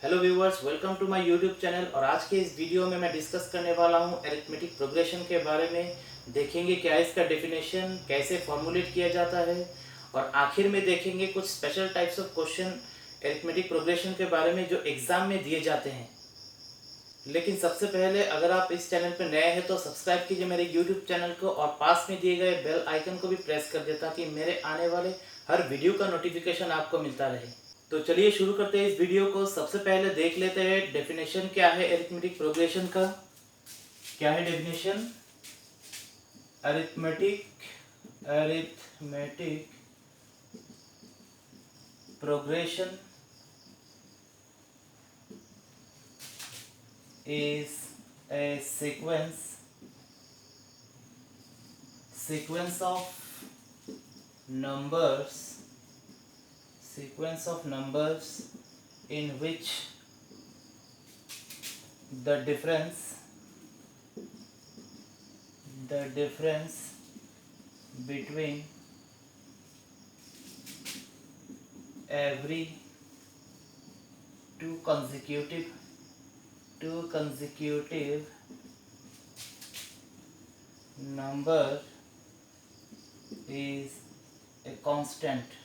Hello viewers, welcome to my YouTube channel. और आज के इस वीडियो में मैं डिस्कस करने वाला हूं अरिथमेटिक प्रोग्रेशन के बारे में। देखेंगे क्या है इसका डेफिनेशन, कैसे फॉर्मुलेट किया जाता है, और आखिर में देखेंगे कुछ special types of question arithmetic progression के बारे में जो एग्जाम में दिए जाते हैं। लेकिन सबसे पहले अगर आप इस चैनल पर नए हैं तो सब्सक्राइब कीजिए मेरे यूट्यूब चैनल को और पास में दिए गए बेल आइकन को भी प्रेस कर दे ताकि मेरे आने वाले हर वीडियो का नोटिफिकेशन आपको मिलता रहे। तो चलिए शुरू करते हैं इस वीडियो को। सबसे पहले देख लेते हैं डेफिनेशन क्या है अरिथमेटिक प्रोग्रेशन का। क्या है definition? Arithmetic progression is a sequence of numbers in which the difference between every two consecutive number is a constant।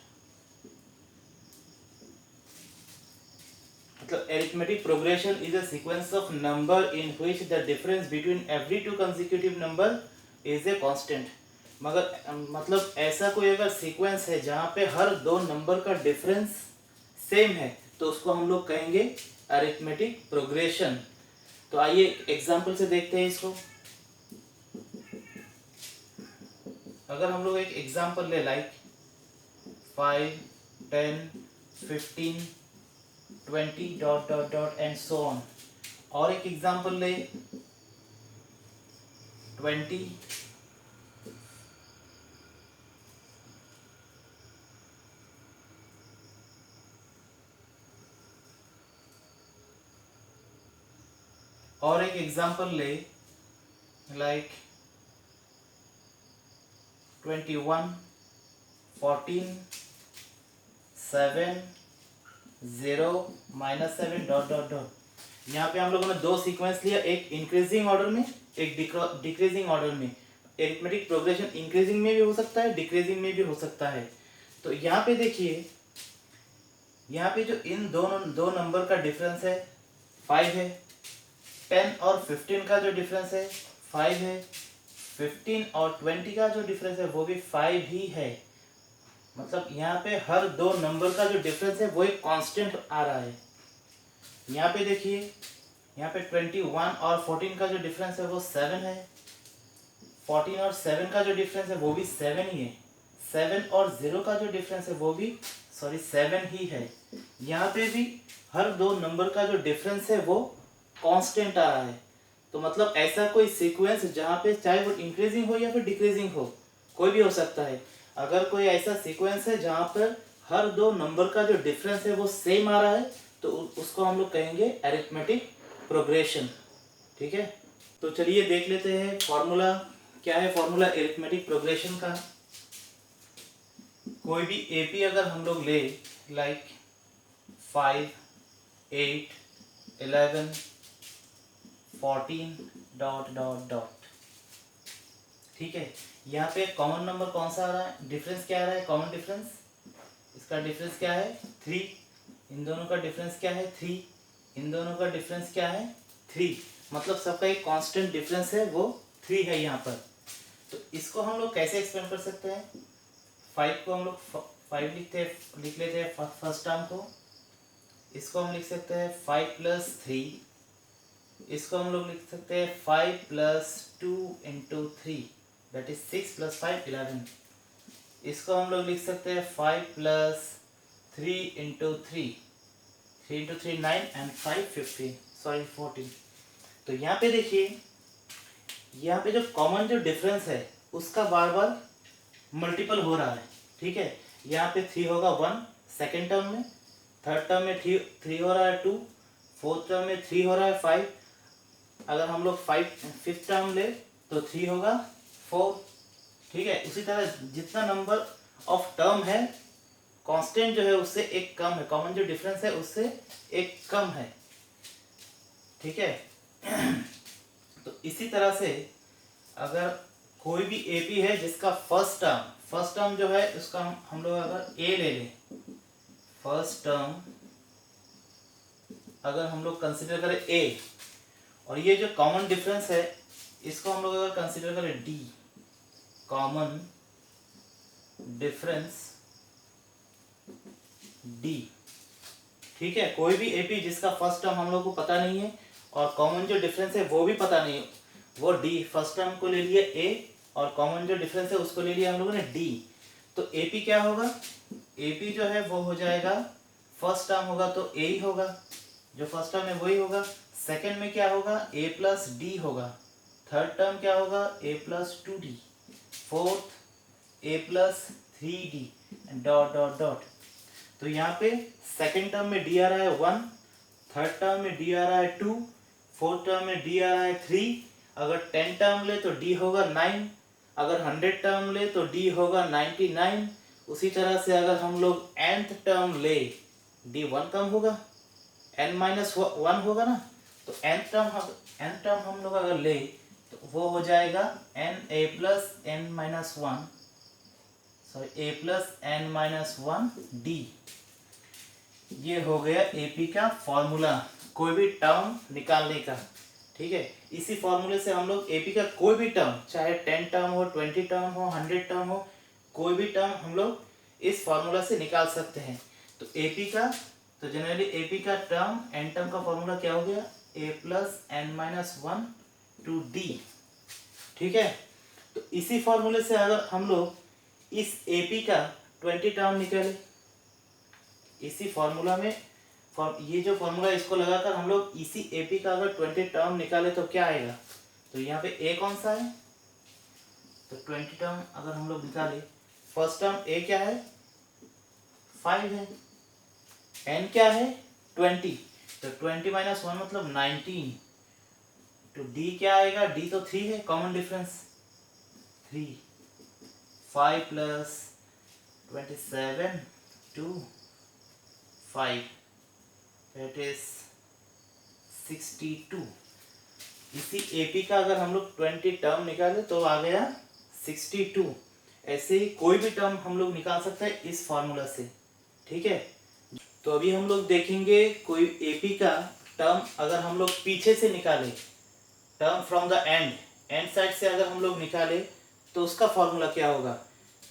मतलब arithmetic progression is a sequence of number in which the difference between every two consecutive number is a constant। मगर मतलब ऐसा कोई अगर sequence है जहाँ पे हर दो नंबर का डिफरेंस सेम है तो उसको हम लोग कहेंगे अरिथमेटिक प्रोग्रेशन। तो आइए एग्जांपल से देखते हैं इसको। अगर हम लोग एक एग्जांपल ले like 5, 10, 15, 20 dot dot dot and so on, और एक एग्जांपल ले 20, और एक एग्जांपल ले लाइक 21, 14, 7, 0, -7 डॉट डॉट डॉट। यहाँ पे हम लोगों ने दो सीक्वेंस लिया, एक इंक्रीजिंग ऑर्डर में, एक डिक्रीजिंग ऑर्डर में। अरिथमेटिक प्रोग्रेशन इंक्रीजिंग में भी हो सकता है, डिक्रीजिंग में भी हो सकता है। तो यहाँ पे देखिए, यहाँ पे जो इन दोनों दो नंबर का डिफरेंस है 5 है। 10 और 15 का जो डिफरेंस है 5 है। 15 और 20 का जो डिफरेंस है वो भी 5 ही है। मतलब यहाँ पे हर दो नंबर का जो डिफरेंस है वो एक कांस्टेंट आ रहा है। यहाँ पे देखिए, यहाँ पे 21 और 14 का जो डिफरेंस है वो 7 है। 14 और 7 का जो डिफरेंस है वो भी 7 ही है। 7 और 0 का जो डिफरेंस है वो भी 7 ही है। यहाँ पे भी हर दो नंबर का जो डिफरेंस है वो कांस्टेंट आ रहा है। तो मतलब ऐसा कोई सीक्वेंस जहाँ पे चाहे वो इंक्रीजिंग हो या फिर डिक्रीजिंग हो, कोई भी हो सकता है। अगर कोई ऐसा सीक्वेंस है जहाँ पर हर दो नंबर का जो डिफरेंस है वो सेम आ रहा है तो उसको हम लोग कहेंगे अरिथमेटिक प्रोग्रेशन। ठीक है, तो चलिए देख लेते हैं फॉर्मूला। क्या है फॉर्मूला अरिथमेटिक प्रोग्रेशन का? कोई भी एपी अगर हम लोग ले लाइक 5, 8, 11, 14 डॉट डॉट डॉट। ठीक है, यहाँ पे कॉमन नंबर कौन सा आ रहा है, डिफरेंस क्या आ रहा है, कॉमन डिफरेंस, इसका डिफरेंस क्या है 3। इन दोनों का डिफरेंस क्या है 3। इन दोनों का डिफरेंस क्या है 3। मतलब सबका एक कांस्टेंट डिफरेंस है वो 3 है यहाँ पर। तो इसको हम लोग कैसे एक्सप्लेन कर सकते हैं? 5 को हम लोग 5 लिख लेते हैं फर्स्ट टर्म को। इसको हम लिख सकते हैं 5 + 3। इसको हम लोग लिख सकते हैं 5 + 2 × 3 दैट इज 6 + 5 11। इसको हम लोग लिख सकते हैं 5 + 3 × 3 3 × 3 9 एंड 5 14। तो यहाँ पे देखिए, यहाँ पे जो कॉमन जो डिफरेंस है उसका बार बार मल्टीपल हो रहा है। ठीक है, यहाँ पे 3 होगा 1 सेकेंड टर्म में, थर्ड टर्म में 3 हो रहा है 2, फोर्थ टर्म में 3 हो रहा है 5। अगर हम लोग 5th टर्म ले तो 3 होगा 4। ठीक है, उसी तरह जितना नंबर ऑफ टर्म है कांस्टेंट जो है उससे एक कम है, कॉमन जो डिफरेंस है उससे एक कम है, ठीक है। तो इसी तरह से अगर कोई भी एपी है जिसका फर्स्ट टर्म जो है उसका हम लोग अगर ए ले लें, फर्स्ट टर्म अगर हम लोग कंसिडर करें ए, और ये जो कॉमन डिफरेंस है इसको हम लोग अगर कंसिडर करें डी, कॉमन डिफरेंस डी, ठीक है। कोई भी एपी जिसका फर्स्ट टर्म हम लोग को पता नहीं है और कॉमन जो डिफरेंस है वो भी पता नहीं है, वो डी, फर्स्ट टर्म को ले लिया ए और कॉमन जो डिफरेंस है उसको ले लिया हम लोगों ने डी। तो एपी क्या होगा, एपी जो है वो हो जाएगा, फर्स्ट टर्म होगा तो ए ही होगा, जो फर्स्ट टर्म है वही होगा। सेकंड में क्या होगा, ए प्लस डी होगा। थर्ड टर्म क्या होगा, A plus 2d। Fourth A plus 3d, dot dot dot. तो यहाँ पे सेकंड टर्म में डी आ रहा है 1, थर्ड टर्म में डी आ रहा है 2, फोर्थ टर्म में डी आ रहा है 3। अगर 10 टर्म ले तो डी होगा 9, अगर 100 टर्म ले तो डी होगा 99। उसी तरह से अगर हम लोग nth टर्म ले, डी 1 कम होगा, n-1 होगा ना, तो nth टर्म हम लोग अगर ले तो वो हो जाएगा na plus n-1, sorry a plus n-1d। ये हो गया एपी का फॉर्मूला कोई भी टर्म निकालने का, ठीक है। इसी फॉर्मूले से हम लोग एपी का कोई भी टर्म, चाहे 10 टर्म हो, 20 टर्म हो, 100 टर्म हो, कोई भी टर्म हम लोग इस फॉर्मूला से निकाल सकते हैं। तो एपी का, तो जनरली एपी का टर्म एन टर्म का फॉर्मूला क्या हो गया, a plus n-1 to D, ठीक है। तो इसी फॉर्मूले से अगर हम लोग इस एपी का 20 टर्म निकाले, इसी फॉर्मूला में ये जो फॉर्मूला इसको लगाकर हम लोग इसी एपी का अगर 20 टर्म निकाले तो क्या आएगा, तो यहाँ पे ए कौन सा है, तो 20 टर्म अगर हम लोग निकाले, फर्स्ट टर्म ए क्या है 5 है, एन क्या है 20, तो 20 माइनस 1 मतलब 19, तो डी क्या आएगा, डी तो 3 है, common difference 3, 5 plus 27 2 5, that is 62। इसी एपी का अगर हम लोग 20 टर्म निकाले तो आ गया 62। ऐसे ही कोई भी टर्म हम लोग निकाल सकते हैं इस फॉर्मूला से, ठीक है। तो अभी हम लोग देखेंगे कोई एपी का टर्म अगर हम लोग पीछे से निकाले, term from the and side से अगर हम लोग निकाले तो उसका फॉर्मूला क्या होगा।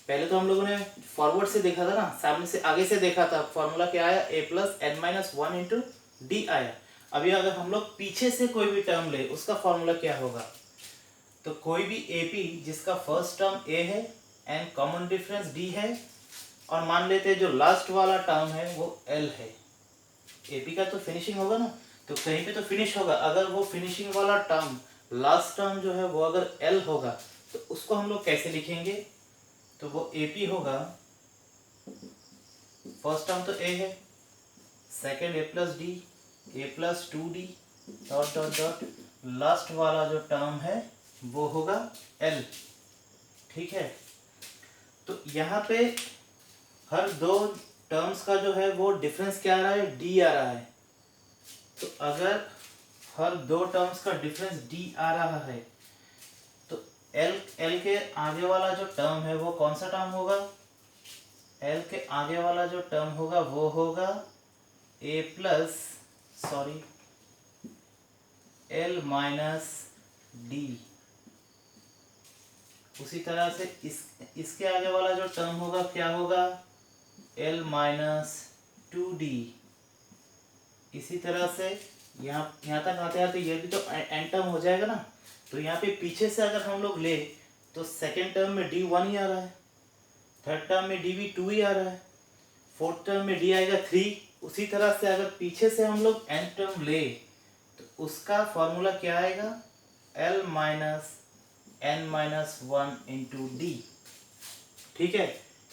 पहले तो हम लोगों ने फॉरवर्ड से देखा था ना, सामने से आगे से देखा था, फॉर्मूला क्या आया, a plus n-1 into D आया। अभी अगर हम लोग पीछे से कोई भी टर्म ले उसका फॉर्मूला क्या होगा, तो कोई भी एपी जिसका फर्स्ट टर्म a है एंड कॉमन डिफरेंस d है, और मान लेते हैं जो लास्ट वाला टर्म है वो l है। एपी का तो फिनिशिंग होगा ना, तो कहीं पे तो फिनिश होगा। अगर वो फिनिशिंग वाला टर्म, लास्ट टर्म जो है वो अगर l होगा तो उसको हम लोग कैसे लिखेंगे, तो वो एपी होगा, फर्स्ट टर्म तो ए है, second A plus D, A plus 2d, dot dot dot, last वाला जो टर्म है वो होगा एल, ठीक है। तो यहाँ पे हर दो टर्म्स का जो है वो डिफरेंस क्या आ रहा है, डी आ रहा है। तो अगर हर दो टर्म्स का डिफरेंस डी आ रहा है तो एल के आगे वाला जो टर्म है वो कौन सा टर्म होगा, एल के आगे वाला जो टर्म होगा वो होगा A plus, sorry, L minus D. उसी तरह से इसके आगे वाला जो टर्म होगा क्या होगा, एल माइनस 2d। इसी तरह से यहाँ तक आते आते ये भी तो एन टर्म हो जाएगा ना। तो यहाँ पे पीछे से अगर हम लोग ले तो सेकेंड टर्म में डी 1 ही आ रहा है, थर्ड टर्म में डी भी 2 ही आ रहा है, फोर्थ टर्म में डी आएगा 3। उसी तरह से अगर पीछे से हम लोग एन टर्म ले तो उसका फॉर्मूला क्या आएगा, L minus n-1 into D, ठीक है।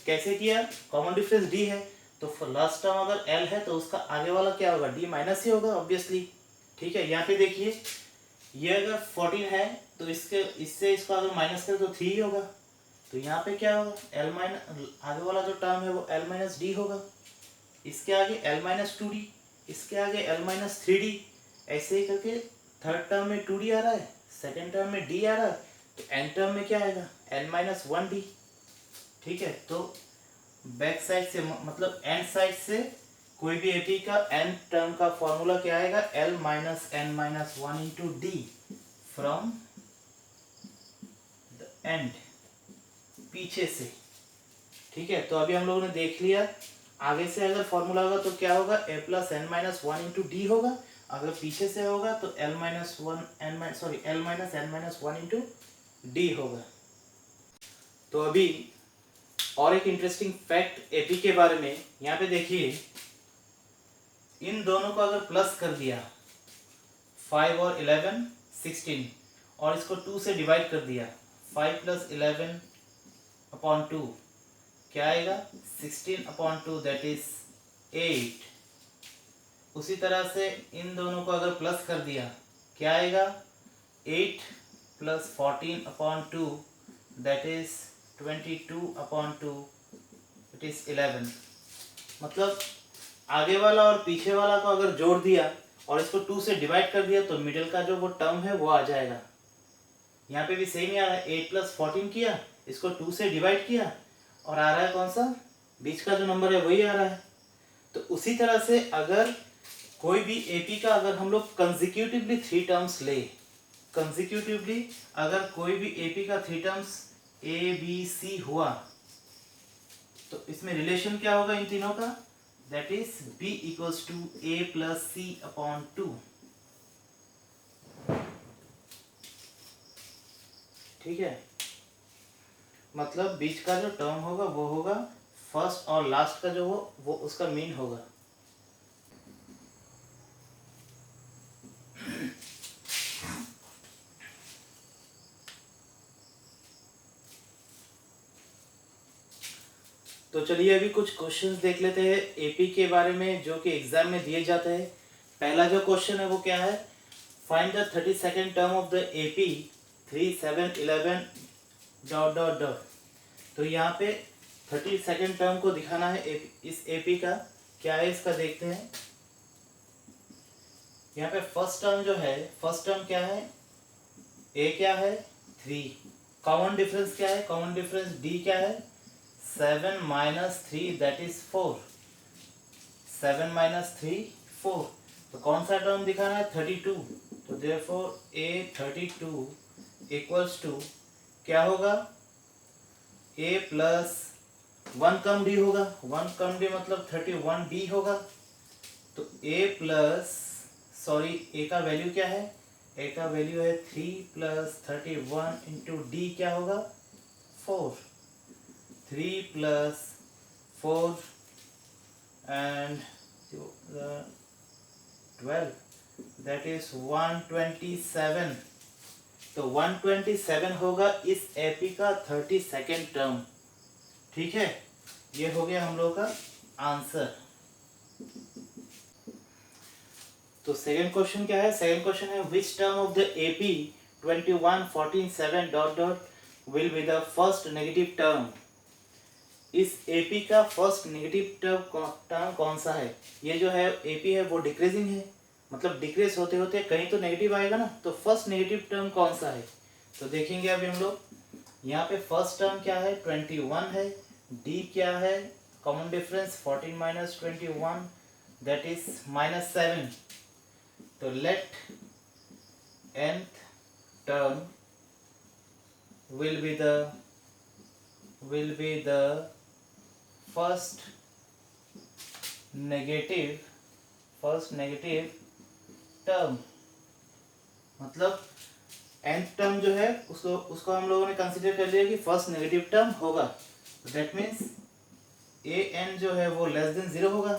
कैसे किया, कॉमन डिफरेंस डी है तो लास्ट टर्म अगर एल है तो उसका आगे वाला क्या होगा, डी माइनस ही होगा ऑब्वियसली, ठीक है। यहाँ पे देखिए ये अगर 14 है तो इससे इसको अगर माइनस करें तो 3 ही होगा, तो यहाँ पे क्या होगा, एल माइनस, आगे वाला जो टर्म है वो एल माइनस डी होगा, इसके आगे एल माइनस टू डी, इसके आगे एल माइनस थ्री डी, ऐसे ही करके थर्ड टर्म में टू डी आ रहा है, सेकेंड टर्म में डी आ रहा है, तो एन टर्म में क्या आएगा, एन माइनस वन डी। ठीक है, तो बैक साइड से मतलब एन साइड से कोई भी एपी का एन टर्म का फॉर्मूला क्या आएगा, L minus N minus one into D from the end, पीछे से। ठीक है, तो अभी हम लोगों ने देख लिया, आगे से अगर फॉर्मूला होगा तो क्या होगा, A plus N minus one into D होगा, अगर पीछे से होगा तो L minus one N sorry L minus N minus one into D होगा। तो अभी और एक इंटरेस्टिंग फैक्ट एपी के बारे में, यहाँ पे देखिए, इन दोनों को अगर प्लस कर दिया 5 और 11 16 और इसको 2 से डिवाइड कर दिया, 5 प्लस 11 अपॉन 2 क्या आएगा, 16 अपॉन 2 दैट इज 8। उसी तरह से इन दोनों को अगर प्लस कर दिया क्या आएगा, 8 plus 14 upon 2 that is 22 upon 2 it is 11। मतलब आगे वाला और पीछे वाला को अगर जोड़ दिया और इसको 2 से डिवाइड कर दिया तो मिडिल का जो वो टर्म है वो आ जाएगा। यहाँ पे भी सेम ही आ रहा है, 8 प्लस 14 किया, इसको 2 से डिवाइड किया और आ रहा है कौन सा, बीच का जो नंबर है वही आ रहा है। तो उसी तरह से अगर कोई भी एपी का अगर हम लोग कंसेक्यूटिवली थ्री टर्म्स ले, कंसेक्यूटिवली अगर कोई भी एपी का three terms A B C हुआ तो इसमें रिलेशन क्या होगा इन तीनों का, that is B equals to A plus C upon 2। ठीक है, मतलब बीच का जो टर्म होगा वो होगा फर्स्ट और लास्ट का जो हो वो उसका मीन होगा। तो चलिए अभी कुछ क्वेश्चंस देख लेते हैं एपी के बारे में जो कि एग्जाम में दिए जाते हैं। पहला जो क्वेश्चन है वो क्या है, find the 32nd term of the AP 3 7 11 dot dot dot. तो यहाँ पे 32nd टर्म को दिखाना है इस एपी का, क्या है इसका देखते हैं। यहाँ पे फर्स्ट टर्म जो है, फर्स्ट टर्म क्या है, ए क्या है 3, कॉमन डिफरेंस क्या है, कॉमन डिफरेंस डी क्या है 7 minus 3 that is 4, 7 minus 3 4। तो कौन सा टर्म दिखाना है 32, तो therefore a 32 equals to क्या होगा, a प्लस 1 कम d होगा, 1 कम d मतलब 31d होगा। तो a प्लस सॉरी a का वैल्यू क्या है, a का वैल्यू है 3 प्लस 31 इंटू डी क्या होगा 4, 3 plus 4 and 12 that is 127। तो 127 होगा इस एपी का 32nd टर्म। ठीक है, ये हो गया हम लोग का आंसर। तो सेकंड क्वेश्चन क्या है, सेकंड क्वेश्चन है which term of the AP 21 14 7 dot dot will be the first negative term. इस एपी का फर्स्ट नेगेटिव टर्म कौन सा है, ये जो है एपी है वो डिक्रीजिंग है, मतलब डिक्रीज होते होते कहीं तो नेगेटिव आएगा ना, तो फर्स्ट नेगेटिव टर्म कौन सा है। तो देखेंगे अभी हम लोग, यहाँ पे फर्स्ट टर्म क्या है 21 है, डी क्या है, common difference 14 minus 21 that is -7। तो let nth term will be the first negative term. मतलब nth टर्म जो है उसको हम लोगों ने कंसीडर कर लिया कि फर्स्ट नेगेटिव टर्म होगा। दैट मीन्स ए एन जो है वो लेस देन 0 होगा।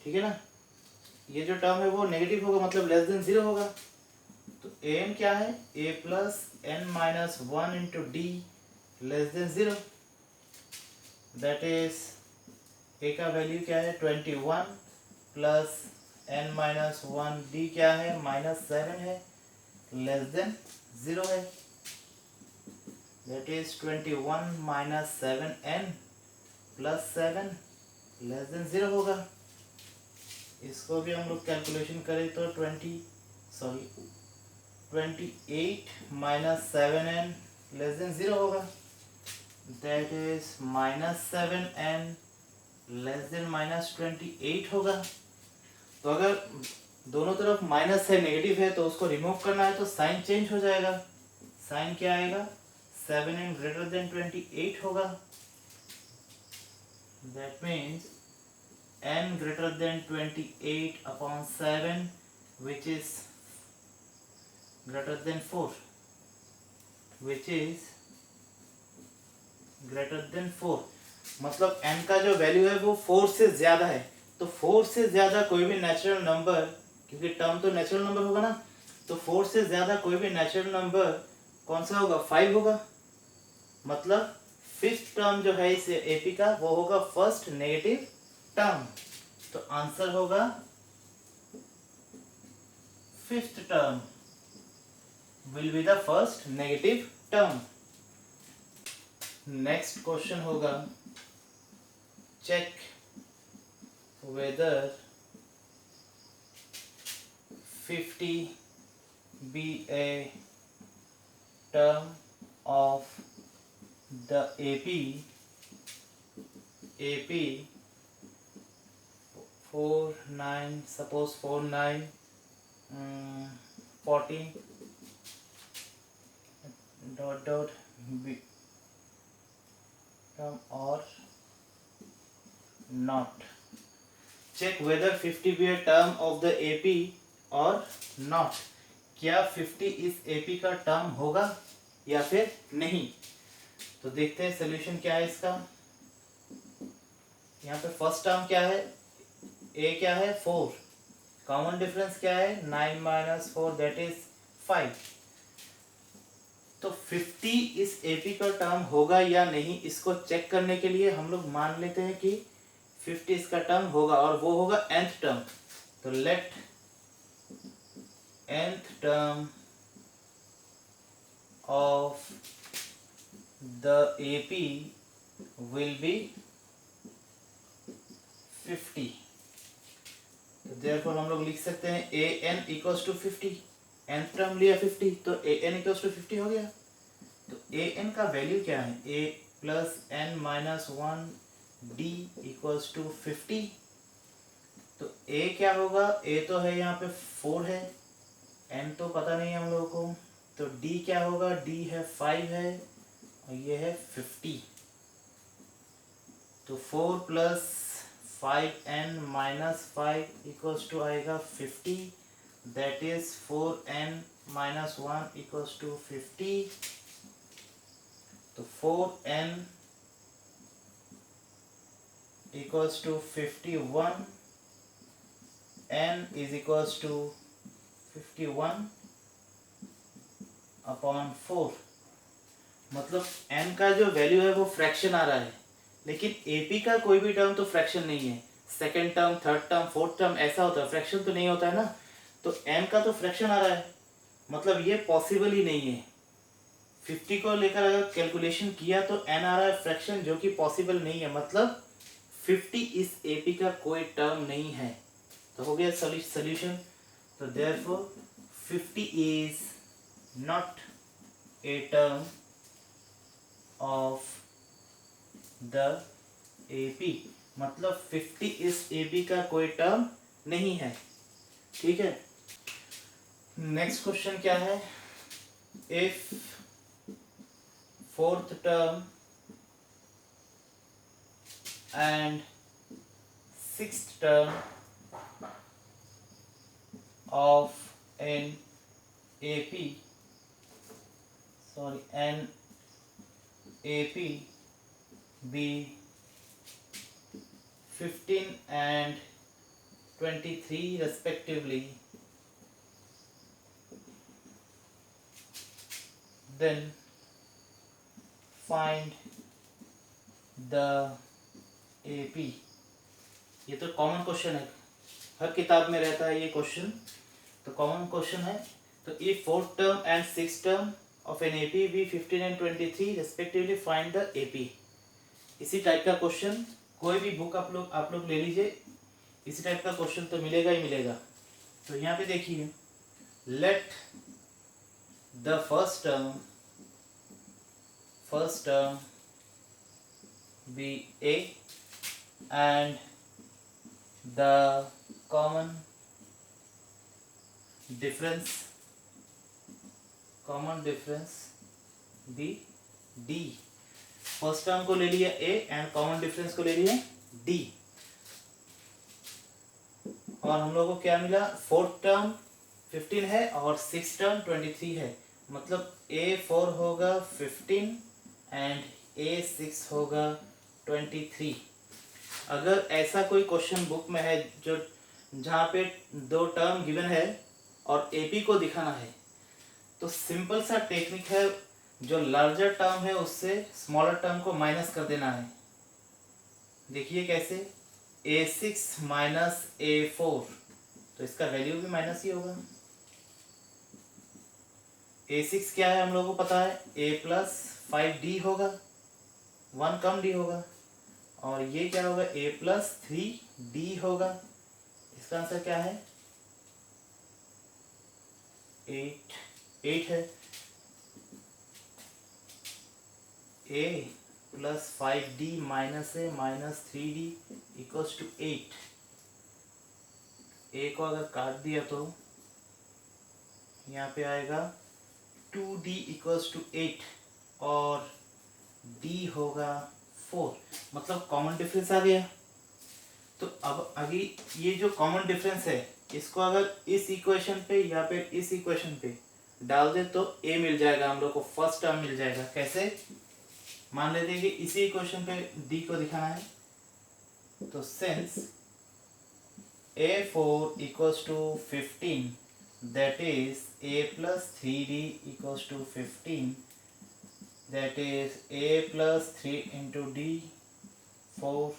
ठीक है ना, ये जो टर्म है वो नेगेटिव होगा मतलब लेस देन 0 होगा। तो ए एन क्या है, A plus N minus 1 into D less than 0। That is A का वैल्यू क्या है 21 प्लस एन माइनस 1 डी क्या है -7 है, लेस देन 0 है। that is 21 minus 7n plus 7 less than 0 होगा। इसको भी हम लोग कैलकुलेशन करें तो 28 minus 7n less than 0 होगा, that is minus 7n less than minus 28 होगा। तो अगर दोनों तरफ माइनस है, नेगेटिव है, तो उसको रिमूव करना है तो साइन चेंज हो जाएगा। साइन क्या आएगा? 7n greater than 28 होगा। That means n greater than 28 upon 7 which is greater than 4, which is greater than 4। मतलब n का जो वैल्यू है वो 4 से ज्यादा है। तो 4 से ज्यादा कोई भी नेचुरल नंबर, क्योंकि टर्म तो नेचुरल नंबर होगा ना, तो 4 से ज्यादा कोई भी नेचुरल नंबर कौन सा होगा? 5 होगा। मतलब फिफ्थ टर्म जो है इस एपी का वो होगा फर्स्ट नेगेटिव टर्म। तो आंसर होगा fifth term will be the first negative term. Next question होगा check whether 50 be a term of the AP 4 9, suppose 4 9 14 dot dot be term or not। check whether 50 be a term of the AP or not। क्या 50 इस AP का term होगा या फिर नहीं? तो देखते हैं सोल्यूशन क्या है इसका। यहाँ पे फर्स्ट टर्म क्या है? A क्या है? 4। कॉमन डिफरेंस क्या है? 9 minus 4 that is 5। तो 50 इस AP का टर्म होगा या नहीं, इसको चेक करने के लिए हम लोग मान लेते हैं कि 50 इसका टर्म होगा और वो होगा nth टर्म। तो let nth term of the AP will be 50। तो therefore हम लोग लिख सकते हैं an equals to 50। nth term लिया 50 तो an equals to 50 हो गया। तो an का वैल्यू क्या है? a plus n minus 1 d equals to 50। तो a क्या होगा? a तो है यहाँ पे 4 है, n तो पता नहीं है हम लोगों को, तो d क्या होगा? d है 5 है और ये है 50। तो 4 plus 5n minus 5 equals to आएगा 50, that is 4n minus 1 equals to 50। तो 4n equals to 51, n is equals to 51 upon 4। मतलब n का जो वैल्यू है वो फ्रैक्शन आ रहा है, लेकिन AP का कोई भी टर्म तो फ्रैक्शन नहीं है। Second term, third term, fourth term ऐसा होता है, फ्रैक्शन तो नहीं होता है ना। तो n का तो फ्रैक्शन आ रहा है, मतलब ये पॉसिबल ही नहीं है। 50 को लेकर अगर कैलकुलेशन किया तो n आ रहा है फ्रैक्शन, जो कि पॉसिबल नहीं है। मतलब 50 इस AP का कोई टर्म नहीं है। तो हो गया सोल्यूशन। तो therefore 50 is not a term of the AP। मतलब 50 इस AP का कोई टर्म नहीं है। ठीक है। नेक्स्ट क्वेश्चन क्या है? If fourth term and sixth term of an AP be 15 and 23 respectively, then find the AP। ये तो कॉमन क्वेश्चन है, हर किताब में रहता है ये क्वेश्चन, तो कॉमन क्वेश्चन है। तो if fourth term and six term of an AP B15 and 23 respectively find the AP। इसी टाइप का क्वेश्चन कोई भी बुक आप लोग ले लीजिए, इसी टाइप का क्वेश्चन तो मिलेगा ही मिलेगा। तो यहाँ पे देखिए, let the first term be A and the common difference be D। First term को ले लिया A एंड कॉमन डिफरेंस को ले लिया D, और हम लोगों को क्या मिला, फोर्थ टर्म 15 है और सिक्स टर्म 23 है, मतलब A4 होगा 15 एंड A6 होगा 23। अगर ऐसा कोई क्वेश्चन बुक में है जो जहाँ पे दो टर्म गिवन है और AP को दिखाना है, तो सिंपल सा टेक्निक है, जो लार्जर टर्म है उससे स्मॉलर टर्म को माइनस कर देना है। देखिए कैसे, A6 माइनस A4, तो इसका वैल्यू भी माइनस ही होगा। A6 क्या है हम लोगों को पता है, A प्लस 5D होगा, 1 कम D होगा, और ये क्या होगा, A प्लस 3D होगा। इसका आंसर क्या है, 8 है। A plus 5D minus A minus 3D equals to 8। A को अगर काट दिया तो यहाँ पे आएगा 2D इक्वल्स टू 8 और D होगा 4, मतलब कॉमन डिफरेंस आ गया। तो अब आगे ये जो कॉमन डिफरेंस है, इसको अगर इस इक्वेशन पे या फिर इस इक्वेशन पे डाल दे तो A मिल जाएगा, हम लोग को फर्स्ट टर्म मिल जाएगा। कैसे, मान लेते हैं कि इसी इक्वेशन पे D को दिखाना है, तो since A4 equals to 15, that is A plus 3D equals to 15, that is A plus 3 into D 4,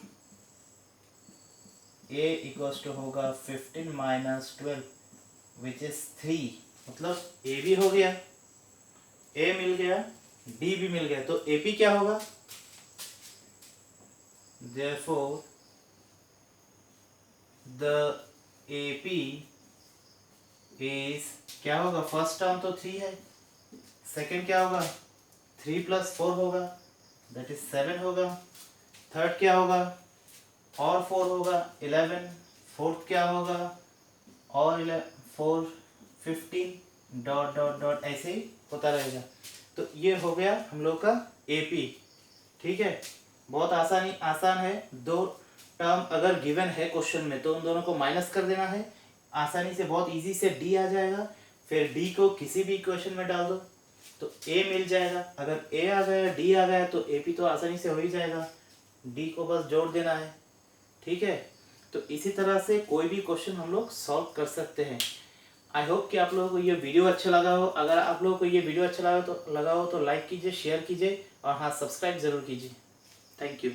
A equals to होगा 15 minus 12 which is 3, मतलब A भी हो गया, A मिल गया, D भी मिल गया, तो AP क्या होगा, therefore the AP इज क्या होगा, फर्स्ट टर्म तो 3 है, सेकंड क्या होगा 3 प्लस 4 होगा, दैट इज 7 होगा, थर्ड क्या होगा और 4 होगा 11, फोर्थ क्या होगा और 4 15 डॉट डॉट डॉट ऐसे ही होता रहेगा। तो ये हो गया हम लोग का AP। ठीक है, बहुत आसान है। दो टर्म अगर गिवन है क्वेश्चन में तो उन दोनों को माइनस कर देना है, आसानी से, बहुत इजी से D आ जाएगा। फिर D को किसी भी इक्वेशन में डाल दो तो A मिल जाएगा। अगर A आ गया, D आ गया, तो AP तो आसानी से हो ही जाएगा, D को बस जोड़ देना है। ठीक है, तो इसी तरह से कोई भी क्वेश्चन हम लोग सॉल्व कर सकते हैं। आई होप कि आप लोगों को ये वीडियो अच्छा लगा हो। अगर आप लोगों को ये वीडियो अच्छा लगा हो तो लाइक कीजिए, शेयर कीजिए और हाँ, सब्सक्राइब ज़रूर कीजिए। Thank you.